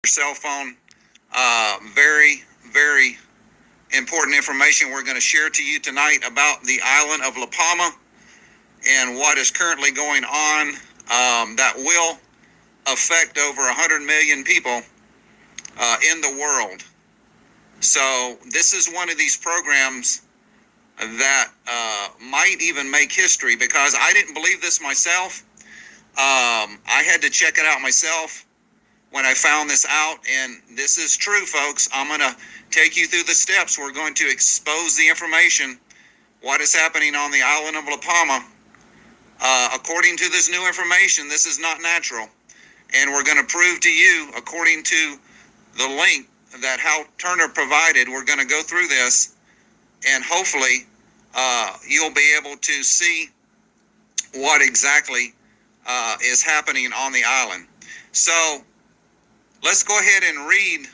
cell phone. Very important information we're going to share to you tonight about the island of La Palma and what is currently going on that will affect over 100 million people in the world. So this is one of these programs that might even make history, because I didn't believe this myself. I had to check it out myself when I found this out, and this is true, folks. I'm going to take you through the steps. We're going to expose the information, what is happening on the island of La Palma. According to this new information, this is not natural, and we're going to prove to you, according to the link that Hal Turner provided, we're going to go through this, and hopefully you'll be able to see what exactly is happening on the island. So let's go ahead and read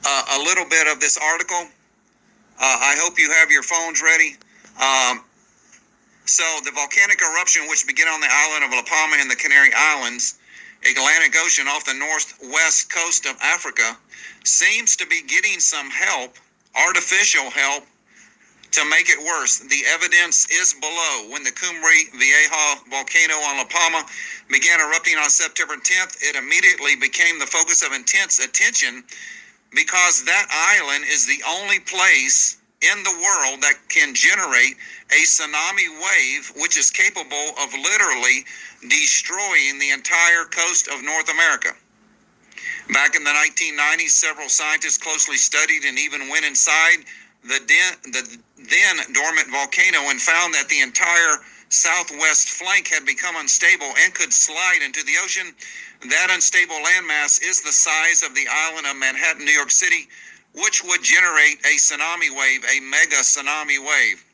a little bit of this article. I hope you have your phones ready. So the volcanic eruption, which began on the island of La Palma in the Canary Islands, Atlantic Ocean off the northwest coast of Africa, seems to be getting some help, artificial help, to make it worse. The evidence is below. When the Cumbre Vieja volcano on La Palma began erupting on September 10th, it immediately became the focus of intense attention, because that island is the only place in the world that can generate a tsunami wave, which is capable of literally destroying the entire coast of North America. Back in the 1990s, several scientists closely studied and even went inside the then dormant volcano and found that the entire southwest flank had become unstable and could slide into the ocean. That unstable landmass is the size of the island of Manhattan, New York City, which would generate a tsunami wave, a mega tsunami wave.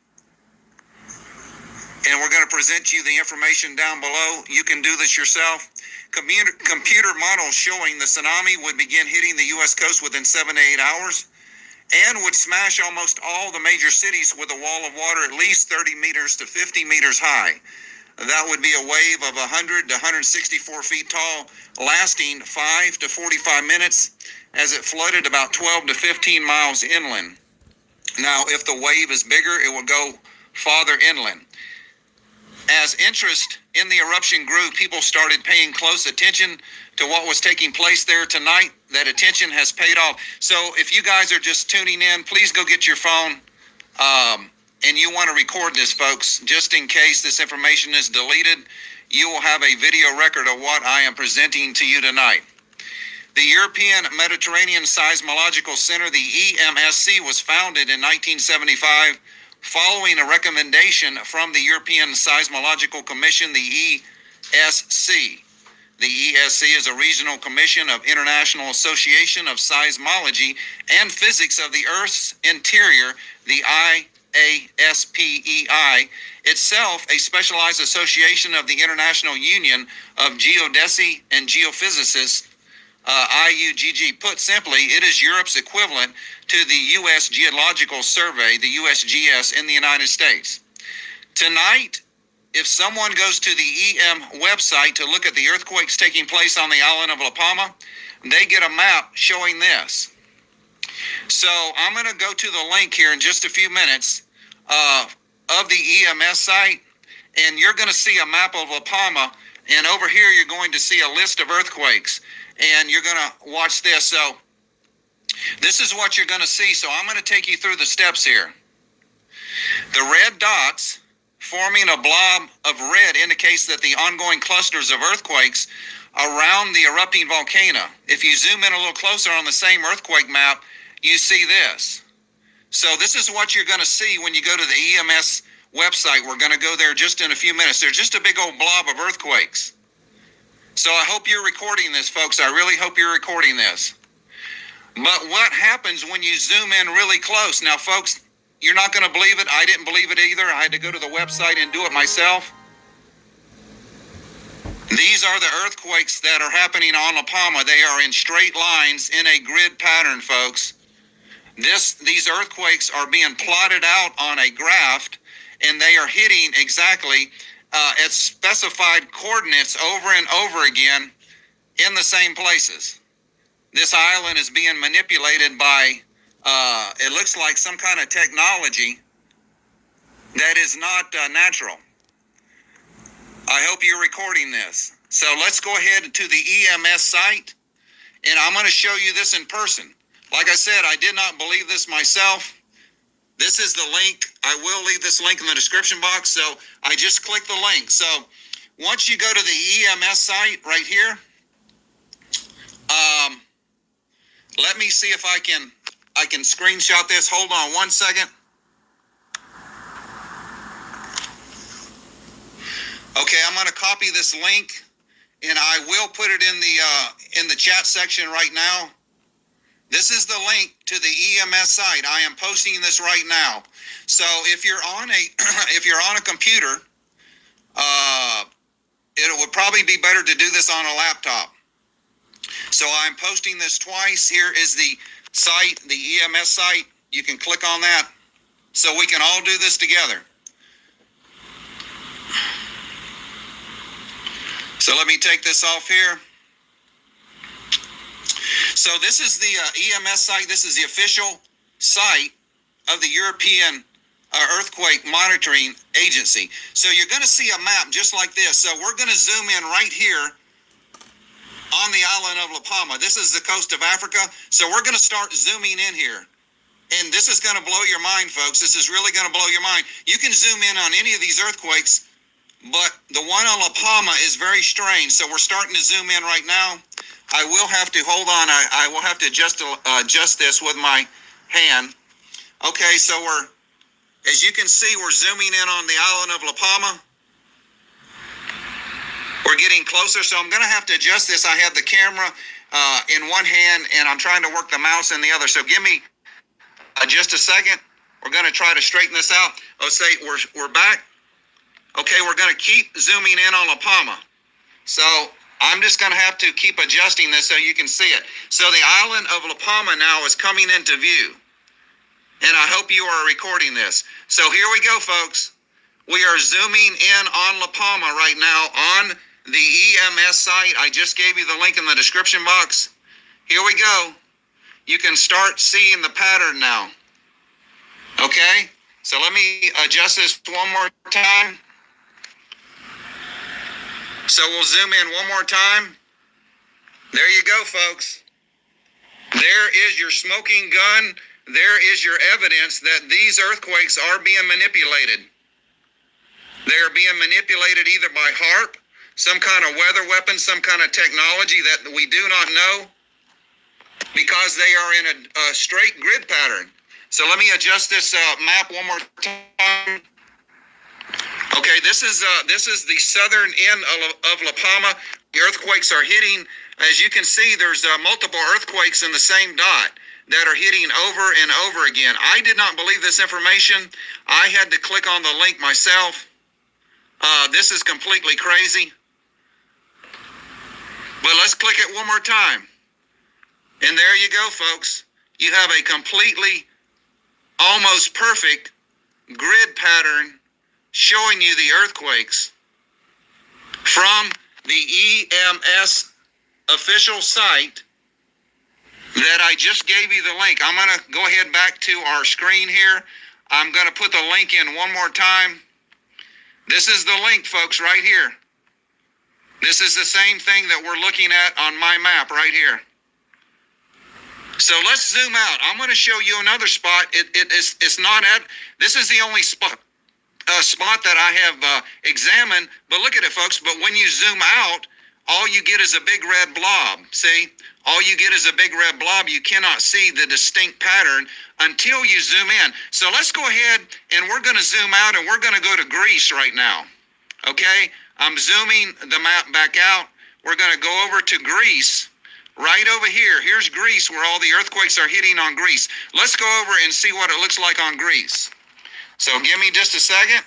And we're going to present you the information down below. You can do this yourself. Computer models showing the tsunami would begin hitting the U.S. coast within 7 to 8 hours and would smash almost all the major cities with a wall of water at least 30 meters to 50 meters high. That would be a wave of 100 to 164 feet tall, lasting 5 to 45 minutes as it flooded about 12 to 15 miles inland. Now, if the wave is bigger, it will go farther inland. As interest in the eruption grew, people started paying close attention to what was taking place there tonight. That attention has paid off. So if you guys are just tuning in, please go get your phone, and you want to record this, folks, just in case this information is deleted. You will have a video record of what I am presenting to you tonight. The European Mediterranean Seismological Center, the EMSC, was founded in 1975 following a recommendation from the European Seismological Commission, the ESC. The ESC is a regional commission of International Association of Seismology and Physics of the Earth's Interior, the IASPEI, itself a specialized association of the International Union of Geodesy and Geophysicists, IUGG. Put simply, it is Europe's equivalent to the U.S. Geological Survey, the USGS, in the United States. Tonight, if someone goes to the EM website to look at the earthquakes taking place on the island of La Palma, they get a map showing this. So I'm going to go to the link here in just a few minutes of the EMS site, and you're going to see a map of La Palma, and over here you're going to see a list of earthquakes, and you're going to watch this. So this is what you're going to see. So I'm going to take you through the steps here. The red dots forming a blob of red indicates that the ongoing clusters of earthquakes around the erupting volcano. If you zoom in a little closer on the same earthquake map, you see this. So this is what you're going to see when you go to the EMS website. We're going to go there just in a few minutes. There's just a big old blob of earthquakes. So I hope you're recording this, folks. I really hope you're recording this. But what happens when you zoom in really close? Now, folks, you're not going to believe it. I didn't believe it either. I had to go to the website and do it myself. These are the earthquakes that are happening on La Palma. They are in straight lines in a grid pattern, folks. These earthquakes are being plotted out on a graph, and they are hitting exactly at specified coordinates over and over again in the same places. this island is being manipulated by, it looks like some kind of technology that is not natural. I hope you're recording this. So let's go ahead to the EMS site, and I'm going to show you this in person. Like I said, I did not believe this myself. This is the link. I will leave this link in the description box. So I just clicked the link. So once you go to the EMS site right here, let me see if I can screenshot this. Hold on one second. Okay, I'm going to copy this link, and I will put it in the chat section right now. This is the link to the EMS site. I am posting this right now. So if you're on a computer, it would probably be better to do this on a laptop. So I'm posting this twice. Here is the site, the EMS site. You can click on that so we can all do this together. So let me take this off here. So this is the EMS site. This is the official site of the European Earthquake Monitoring Agency. So you're going to see a map just like this. So we're going to zoom in right here on the island of La Palma. This is the coast of Africa. So we're going to start zooming in here. And this is going to blow your mind, folks. This is really going to blow your mind. You can zoom in on any of these earthquakes, but the one on La Palma is very strange. So we're starting to zoom in right now. I will have to, hold on, I will have to adjust this with my hand. Okay, so as you can see, we're zooming in on the island of La Palma. We're getting closer, so I'm going to have to adjust this. I have the camera in one hand, and I'm trying to work the mouse in the other. So give me just a second. We're going to try to straighten this out. Let's say we're back. Okay, we're going to keep zooming in on La Palma. So I'm just going to have to keep adjusting this so you can see it. So the island of La Palma now is coming into view. And I hope you are recording this. So here we go, folks. We are zooming in on La Palma right now on the EMS site. I just gave you the link in the description box. Here we go. You can start seeing the pattern now. Okay? So let me adjust this one more time. So we'll zoom in one more time. There you go, folks. There is your smoking gun. There is your evidence that these earthquakes are being manipulated. They are being manipulated either by HARP, some kind of weather weapon, some kind of technology that we do not know, because they are in a straight grid pattern. So let me adjust this map one more time. Okay, this is the southern end of La Palma. The earthquakes are hitting. As you can see, there's multiple earthquakes in the same dot that are hitting over and over again. I did not believe this information. I had to click on the link myself. This is completely crazy. But let's click it one more time. And there you go, folks. You have a completely, almost perfect grid pattern showing you the earthquakes from the EMS official site that I just gave you the link. I'm going to go ahead back to our screen here. I'm going to put the link in one more time. This is the link, folks, right here. This is the same thing that we're looking at on my map right here. So let's zoom out. I'm going to show you another spot. It's not at, this is the only spot that I have examined. But look at it, folks. But when you zoom out, all you get is a big red blob. See? All you get is a big red blob. You cannot see the distinct pattern until you zoom in. So let's go ahead and we're going to zoom out and we're going to go to Greece right now. Okay? I'm zooming the map back out. We're going to go over to Greece. Right over here. Here's Greece, where all the earthquakes are hitting on Greece. Let's go over and see what it looks like on Greece. So give me just a second.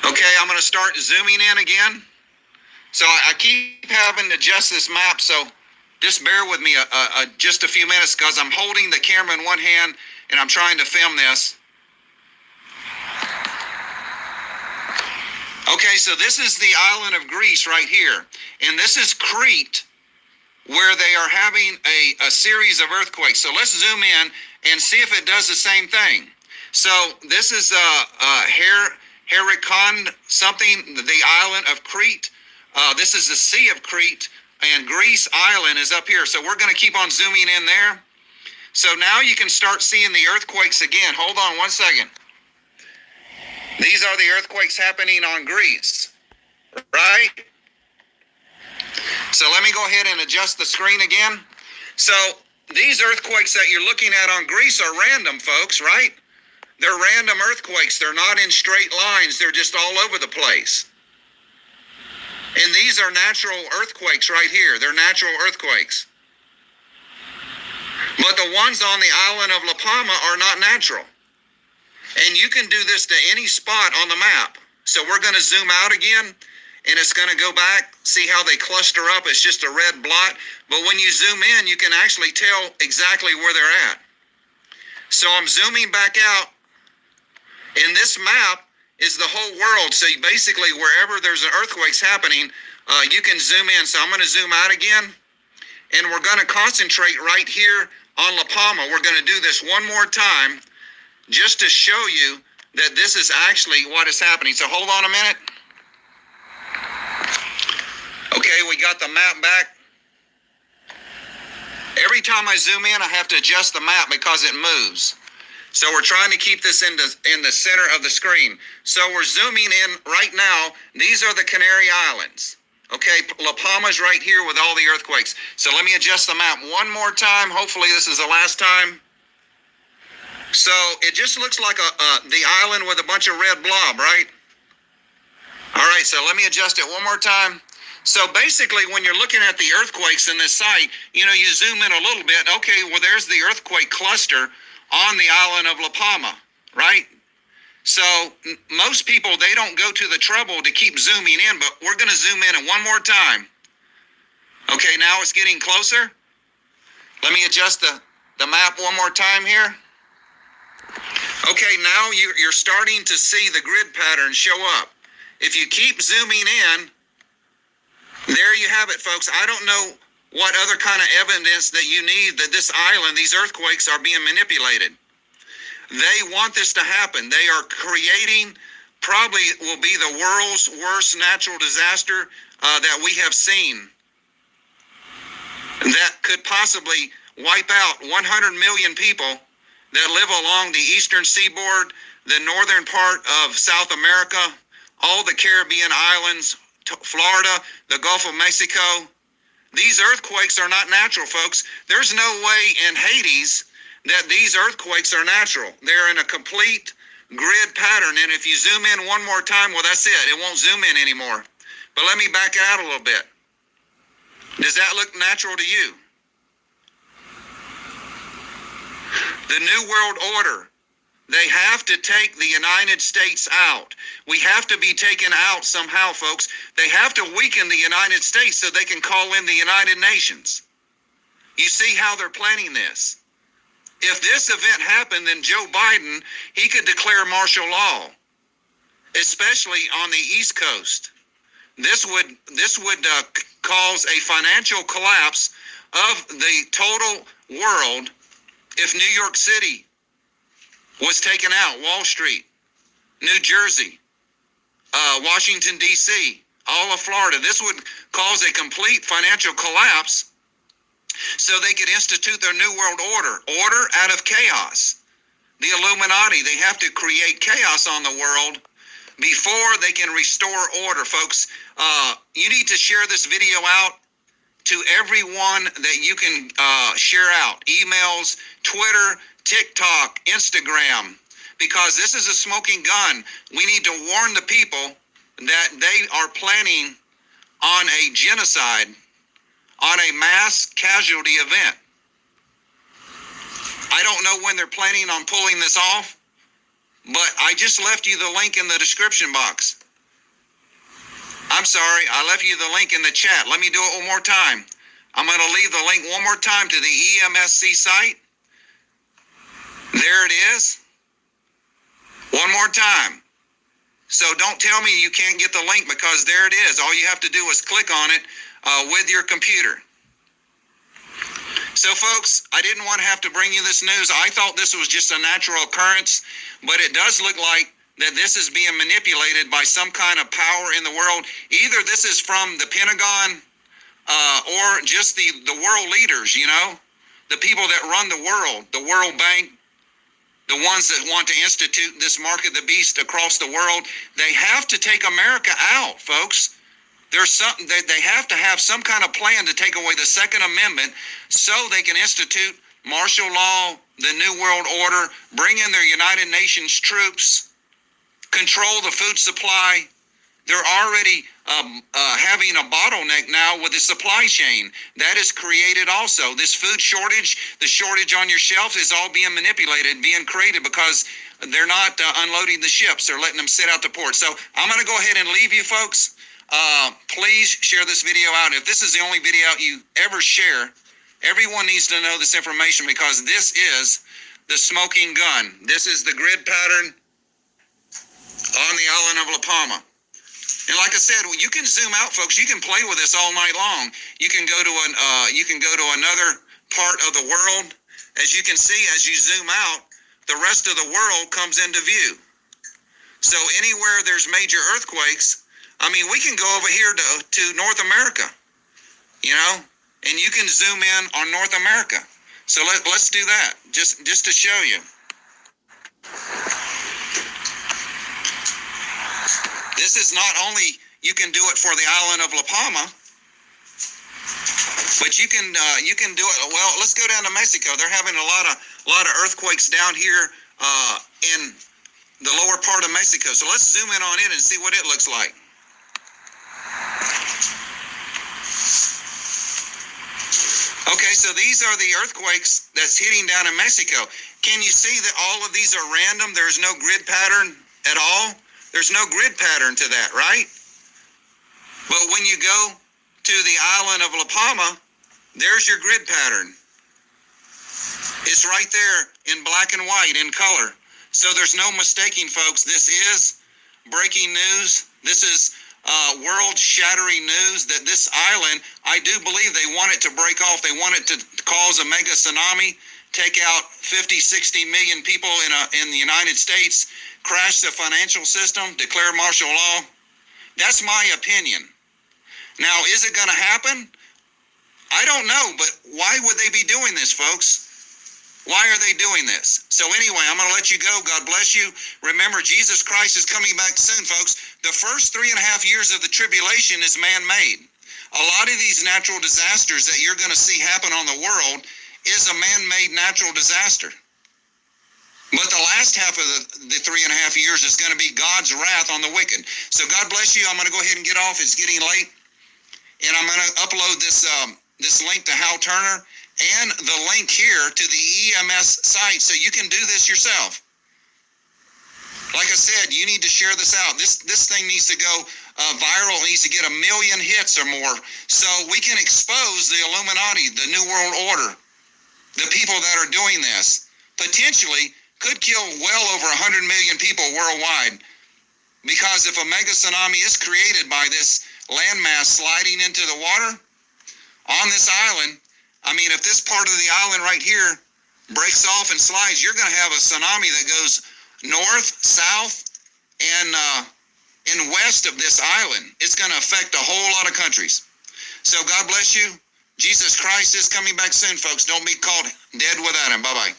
Okay, I'm going to start zooming in again. So I keep having to adjust this map, so just bear with me just a few minutes because I'm holding the camera in one hand and I'm trying to film this. Okay, so this is the island of Greece right here. And this is Crete, where they are having a series of earthquakes. So let's zoom in and see if it does the same thing. So this is Herikon something, the island of Crete. This is the Sea of Crete, and Greece Island is up here. So we're going to keep on zooming in there. So now you can start seeing the earthquakes again. Hold on one second. These are the earthquakes happening on Greece, right? So let me go ahead and adjust the screen again. So these earthquakes that you're looking at on Greece are random, folks, right? They're random earthquakes. They're not in straight lines. They're just all over the place. And these are natural earthquakes right here. They're natural earthquakes. But the ones on the island of La Palma are not natural. And you can do this to any spot on the map. So we're going to zoom out again, and it's going to go back. See how they cluster up? It's just a red blot. But when you zoom in, you can actually tell exactly where they're at. So I'm zooming back out. And this map is the whole world. So basically, wherever there's an earthquakes happening, you can zoom in. So I'm going to zoom out again. And we're going to concentrate right here on La Palma. We're going to do this one more time just to show you that this is actually what is happening. So hold on a minute. Okay, we got the map back. Every time I zoom in, I have to adjust the map because it moves. So we're trying to keep this in the center of the screen. So we're zooming in right now. These are the Canary Islands. Okay, La Palma's right here with all the earthquakes. So let me adjust the map one more time. Hopefully this is the last time. So it just looks like the island with a bunch of red blob, right? All right, so let me adjust it one more time. So basically, when you're looking at the earthquakes in this site, you zoom in a little bit. Okay, well, there's the earthquake cluster on the island of La Palma, right? So most people, they don't go to the trouble to keep zooming in, but we're going to zoom in one more time. Okay, now it's getting closer. Let me adjust the map one more time here. Okay, now you're starting to see the grid pattern show up. If you keep zooming in, there you have it, folks. I don't know what other kind of evidence that you need that this island, these earthquakes are being manipulated. They want this to happen. They are creating probably will be the world's worst natural disaster that we have seen that could possibly wipe out 100 million people that live along the eastern seaboard, the northern part of South America, all the Caribbean islands, Florida, the Gulf of Mexico. These earthquakes are not natural, folks. There's no way in Hades that these earthquakes are natural. They're in a complete grid pattern. And if you zoom in one more time, well, that's it. It won't zoom in anymore. But let me back out a little bit. Does that look natural to you? The New World Order, they have to take the United States out. We have to be taken out somehow, folks. They have to weaken the United States so they can call in the United Nations. You see how they're planning this? If this event happened, then Joe Biden, he could declare martial law, especially on the East Coast. This would cause a financial collapse of the total world if New York City was taken out, Wall Street, New Jersey, Washington, D.C., all of Florida. This would cause a complete financial collapse so they could institute their New World Order out of chaos. The Illuminati, they have to create chaos on the world before they can restore order, folks. You need to share this video out to everyone that you can share out. Emails, Twitter, TikTok, Instagram, because this is a smoking gun. We need to warn the people that they are planning on a genocide, on a mass casualty event. I don't know when they're planning on pulling this off, but I just left you the link in the description box. I'm sorry, I left you the link in the chat. Let me do it one more time. I'm going to leave the link one more time to the EMSC site. There it is. One more time. So don't tell me you can't get the link, because there it is. All you have to do is click on it with your computer. So, folks, I didn't want to have to bring you this news. I thought this was just a natural occurrence, but it does look like that this is being manipulated by some kind of power in the world. Either this is from the Pentagon or just the world leaders, you know, the people that run the World Bank, the ones that want to institute this mark of the beast across the world. They have to take America out, folks. There's something they have to have some kind of plan to take away the Second Amendment so they can institute martial law, the New World Order, bring in their United Nations troops, control the food supply. They're already having a bottleneck now with the supply chain. That is created also. This food shortage, the shortage on your shelf is all being manipulated, being created because they're not unloading the ships. They're letting them sit out to port. So I'm going to go ahead and leave you folks. Please share this video out. If this is the only video you ever share, everyone needs to know this information because this is the smoking gun. This is the grid pattern on the island of La Palma. And like I said, you can zoom out, folks. You can play with this all night long. You can go to another part of the world. As you can see, as you zoom out, the rest of the world comes into view. So anywhere there's major earthquakes, I mean, we can go over here to North America, you know, and you can zoom in on North America. So let's do that, just to show you. This is not only, you can do it for the island of La Palma, but you can do it. Well, let's go down to Mexico. They're having a lot of earthquakes down here in the lower part of Mexico. So let's zoom in on it and see what it looks like. Okay, so these are the earthquakes that's hitting down in Mexico. Can you see that all of these are random? There's no grid pattern at all. There's no grid pattern to that, right? But when you go to the island of La Palma, there's your grid pattern. It's right there in black and white in color. So there's no mistaking, folks. This is breaking news. This is world-shattering news that this island, I do believe they want it to break off. They want it to cause a mega tsunami, take out 50, 60 million people in the United States, crash the financial system, declare martial law. That's my opinion. Now, is it going to happen? I don't know, but why would they be doing this, folks? Why are they doing this? So anyway, I'm going to let you go. God bless you. Remember, Jesus Christ is coming back soon, folks. The first 3.5 years of the tribulation is man-made. A lot of these natural disasters that you're going to see happen on the world is a man-made natural disaster. But the last half of the 3.5 years is going to be God's wrath on the wicked. So God bless you. I'm going to go ahead and get off. It's getting late. And I'm going to upload this link to Hal Turner and the link here to the EMS site so you can do this yourself. Like I said, you need to share this out. This thing needs to go viral. It needs to get 1 million hits or more so we can expose the Illuminati, the New World Order, the people that are doing this. Potentially could kill well over 100 million people worldwide. Because if a mega tsunami is created by this landmass sliding into the water on this island, I mean, if this part of the island right here breaks off and slides, you're going to have a tsunami that goes north, south, and west of this island. It's going to affect a whole lot of countries. So God bless you. Jesus Christ is coming back soon, folks. Don't be caught dead without him. Bye-bye.